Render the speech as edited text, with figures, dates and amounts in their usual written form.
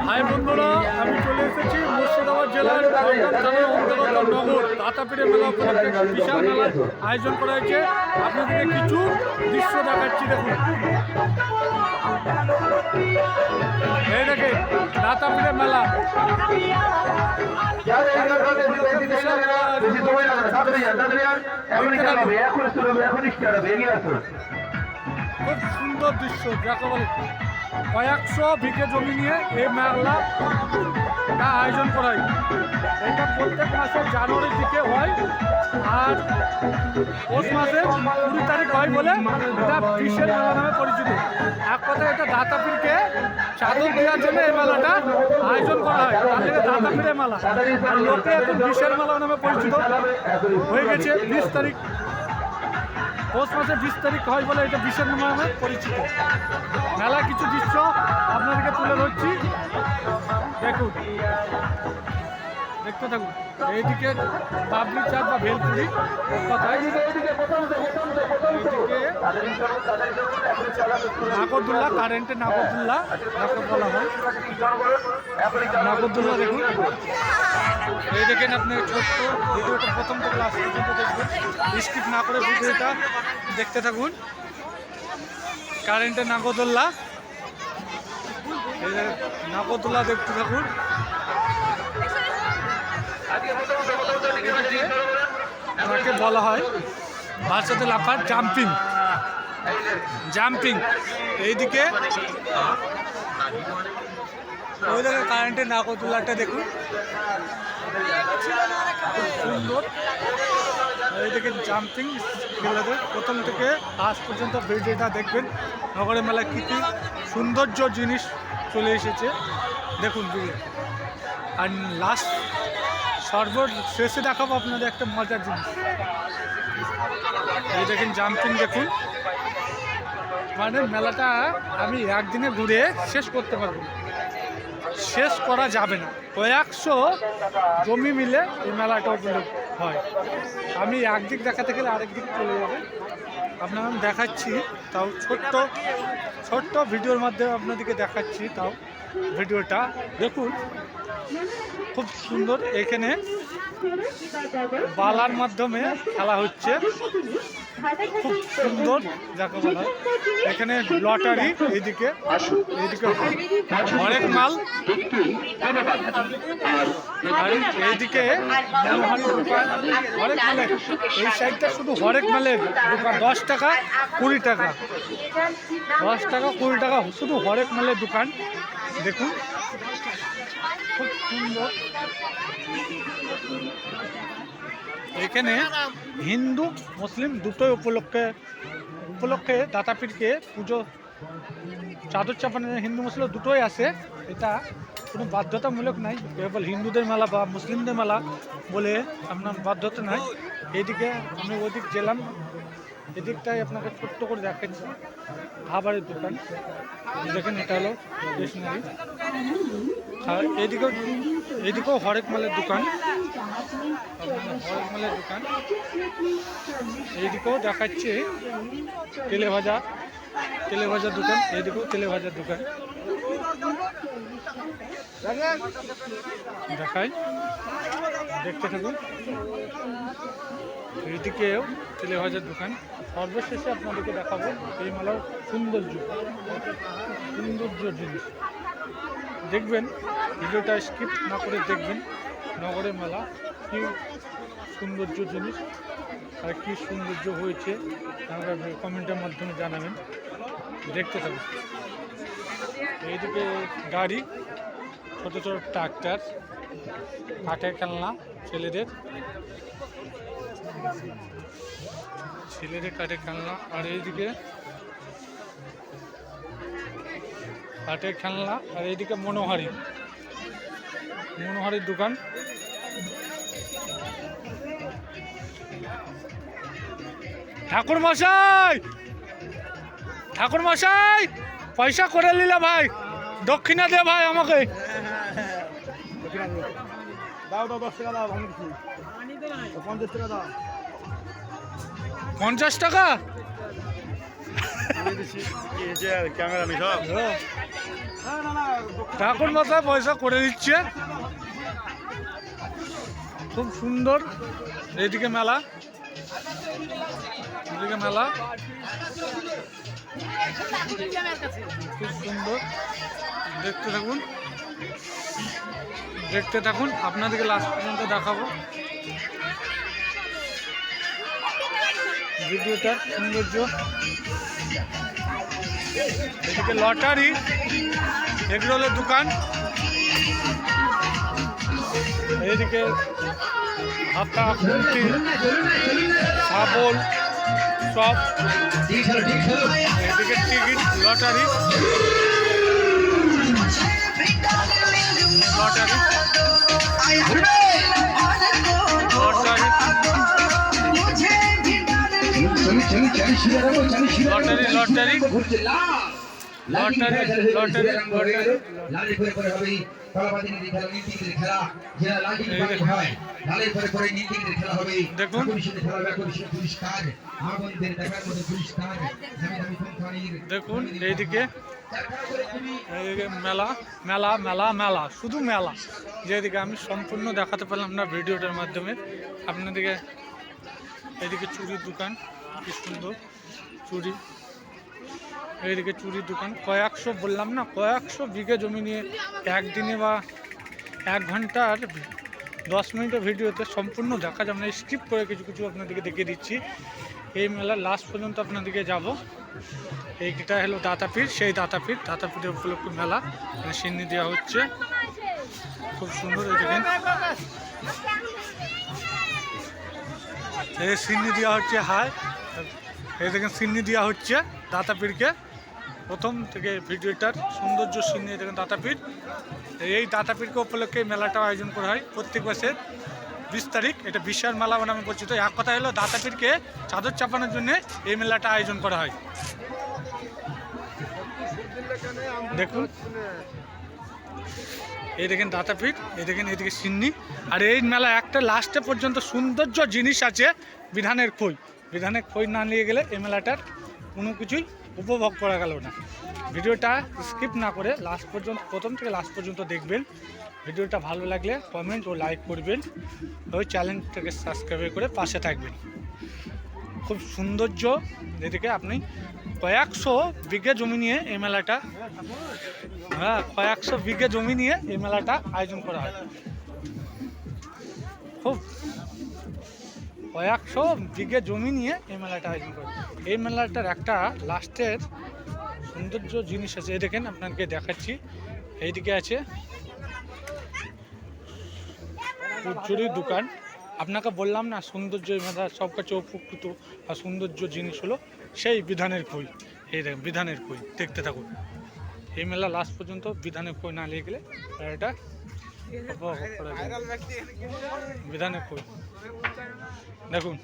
High বন্ধুরা, আমি চলে এসেছি মুর্শিদাবাদ জেলার দমদম থানার অন্তর্গত নগর তাতাপীরে মেলা উপলক্ষে বিশাল মেলার আয়োজন করা হয়েছে। আপনাদেরকে কিছু দৃশ্য দেখাচ্ছি, দেখুন। এই দেখে তাতাপীরে মেলা, খুব সুন্দর দৃশ্য যাকে বলে। কয়েকশো বিঘে জমি নিয়ে এই মেলাটা আয়োজন করা হয়। এটা প্রত্যেক মাসের জানুয়ারির দিকে হয় আর পৌষ মাসের 20 তারিখ হয় বলে এটা বিশের মেলা নামে পরিচিত। এক কথায় এটা দাতাপীরকে চাদর দেওয়ার জন্য এই মেলাটা আয়োজন করা হয়, তার থেকে দাতাপীরের মেলা। আর লোকে এখন বিশের মেলা নামে পরিচিত হয়ে গেছে। 20 তারিখ পৌষ মাসের 20 তারিখ হয় বলে এটা বিশের নামে পরিচিত। মেলা কিছু দৃশ্য আপনাদেরকে তুলে ধরছি, দেখুন, দেখতে থাকুন। এইদিকে বাবলি চাঁদ বা ভেলপুরি কথায়, এইদিকে নাগরদোল্লা, কারেন্টের নাগরদোল্লা যাকে বলা হয়, নাগরদোল্লা দেখুন। এই দেখেন আপনি ছোট্ট ভিডিওটা প্রথম থেকে লাস্ট পর্যন্ত দেখবেন, স্কিপ না করে ভিডিওটা দেখতে থাকুন। কারেন্টের নাগরদোল্লা, এই নাগরদোল্লা দেখতে থাকুন। এটাকে বলা হয় ভাষাতে লাফার জাম্পিং জাম্পিং। এইদিকে ওই দেখে কারেন্টের নাগরদোল্লাটা দেখুন, খুব সুন্দর। এইদিকে জাম্পিং খেলাদের প্রথম থেকে আজ পর্যন্ত ভিডিওটা দেখবেন। নগরের মেলায় কী কী সৌন্দর্য জিনিস চলে এসেছে দেখুন ভিডিও। আর লাস্ট সর্বশেষে দেখাবো আপনাদের একটা মজার জিনিস। এই দেখেন জাম্পিং দেখুন। মানে মেলাটা আমি একদিনে ঘুরে শেষ করতে পারবো, শেষ করা যাবে না। কয়েকশো জমি মিলে এই মেলাটা হয়। আমি একদিক দেখাতে গেলে আরেক দিক চলে যাবে। আপনার আমি দেখাচ্ছি, তাও ছোট্ট ভিডিওর মাধ্যমে আপনাদেরকে দেখাচ্ছি। তাও ভিডিওটা দেখুন, খুব সুন্দর। এখানে বালার মাধ্যমে খেলা হচ্ছে, খুব সুন্দর যাকে বলা হয়। এখানে লটারি, এইদিকে হরেক মাল, আর এইদিকে হরেক মালের। এই সাইডটা শুধু হরেক মালের দোকান, 10 টাকা 20 টাকা, 10 টাকা 20 টাকা শুধু হরেক মালের দোকান দেখুন, খুব সুন্দর। এখানে হিন্দু মুসলিম দুটোই উপলক্ষে দাতাপীরকে পুজো চাদর চাপানো, হিন্দু মুসলিম দুটোই আসে। এটা কোনো বাধ্যতামূলক নাই, কেবল হিন্দুদের মেলা বা মুসলিমদের মেলা বলে আপনার বাধ্যতা নাই। এইদিকে আমি ওদিক গেলাম, এদিকটাই আপনাকে ছোট্ট করে দেখাচ্ছি খাবারের দোকান। দেখেন এটা হলো স্টেশনারি। আর এইদিকেও হরেক মালের দোকান, হরেক মালের দোকান। এইদিকেও দেখাচ্ছে তেলে ভাজার দোকান, এইদিকেও তেলে ভাজার দোকান দেখাই, দেখতে থাকুন। এইদিকেও তেলে ভাজার দোকান। সর্বশেষে আপনাদেরকে দেখাবো এই মেলার সৌন্দর্য জিনিস। দেখবেন ভিডিওটা স্কিপ না করে দেখবেন। নগরের মেলা কী সৌন্দর্য জিনিস আর কী সৌন্দর্য হয়েছে আমরা কমেন্টের মাধ্যমে জানাবেন, দেখতে থাকুন। এইদিকে গাড়ি, ছোট ছোট ট্রাক্টর, কাঠের খেলনা, ছেলেদের কাঠের খেলনা। আর এইদিকে কাঠের খেলনা, আর এইদিকে মনোহারির দোকান। ঠাকুর মশাই পয়সা করে নিলে ভাই, দক্ষিণা দে ভাই আমাকে। দাও 10 টাকা দাও, 50 টাকা দাও। 50 টাকা ক্যামেরা নিস। ঠাকুর মাথায় পয়সা করে দিচ্ছে। খুব সুন্দর। এইদিকে মেলা, এদিকে মেলা, খুব সুন্দর। দেখতে থাকুন, দেখতে থাকুন, আপনাদেরকে লাস্ট পর্যন্ত দেখাবো ভিডিওটার সৌন্দর্য। এদিকে লটারি, এগরোলের দোকান, এইদিকে হাতা, খুন্তি, শাবল সব, এদিকে ticket, lottery, lottery, lottery, lottery, lottery, lottery, lottery, লালের পরে পরে হবে কলাবাদিনীর খেলা, নীতিগিরির খেলা, যারা লাঠি বাঁধতে হয় লালের পরে পরে নীতিগিরির খেলা হবে। দেখুন পুলিশের খেলা হবে, পুলিশের পুরস্কার, আমাদের দেখার মতো পুরস্কার, দামি দামি কোম্পানির। দেখুন এইদিকে, এইদিকে মেলা, মেলা, মেলা, মেলা, শুধু মেলা। যেদিকে আমি সম্পূর্ণ দেখাতে পারলাম না ভিডিওটার মাধ্যমে আপনাদেরকে। এইদিকে চুরির দোকান, কি সুন্দর চুরি। এইদিকে চুরির দোকান, কয়েকশো, বললাম না কয়েকশো বিঘে জমি নিয়ে একদিনে বা 1 ঘন্টার 10 মিনিটের ভিডিওতে সম্পূর্ণ দেখা যাবে না, স্কিপ করে কিছু কিছু আপনাদেরকে দেখিয়ে দিচ্ছি। এই মেলার লাস্ট পর্যন্ত আপনাদেরকে যাব। এইটা হলো দাতাপীঠ, সেই দাতাপীঠ, দাতাপীঠের উপলক্ষে মেলা, সিন্নি দেওয়া হচ্ছে, খুব সুন্দর। এই দেখেন, এই সিন্নি দেওয়া হচ্ছে। হাই, এই দেখেন সিন্নি দেওয়া হচ্ছে দাতাপীঠকে। প্রথম থেকে ভিডিওটার সৌন্দর্য সিন্নি দেখেন দাতাপীঠ। এই দাতাপীঠকে উপলক্ষে মেলাটাও আয়োজন করা হয় প্রত্যেক বছর 20 তারিখ। এটা বিশাল মেলা নামে পরিচিত। এক কথা হলো দাতাপীঠকে চাদর চাপানোর জন্য এই মেলাটা আয়োজন করা হয়। দেখুন, এই দেখেন দাতাপীঠ, এই দেখেন এইদিকে সিন্নি। আর এই মেলা একটা লাস্টে পর্যন্ত সৌন্দর্য জিনিস আছে, বিধানের খই। বিধানের খই না নিয়ে গেলে এই মেলাটার কোনো কিছুই উপভোগ করা গেল না। ভিডিওটা স্কিপ না করে লাস্ট পর্যন্ত, প্রথম থেকে লাস্ট পর্যন্ত দেখবেন। ভিডিওটা ভালো লাগলে কমেন্ট ও লাইক করবেন, ওই চ্যানেলটাকে সাবস্ক্রাইব করে পাশে থাকবেন। খুব সৌন্দর্য। এদিকে আপনি কয়েকশো বিঘে জমি নিয়ে এই মেলাটা, হ্যাঁ কয়েকশো বিঘে জমি নিয়ে এই মেলাটা আয়োজন করা হয়। খুব কয়েকশো বিঘে জমি নিয়ে এই মেলাটা আয়োজন করে। এই মেলাটার একটা লাস্টের সৌন্দর্য জিনিস আছে, এই দেখেন আপনাকে দেখাচ্ছি। এইদিকে আছে চুরির দোকান। আপনাকে বললাম না সৌন্দর্য মেলা সব কাছে উপকৃত আর সৌন্দর্য জিনিস হলো সেই বিধানের খই। এই দেখেন বিধানের খই, দেখতে থাকুন। এই মেলা লাস্ট পর্যন্ত বিধানের খই না নিয়ে গেলে এটা বিধানের খই দেখুন।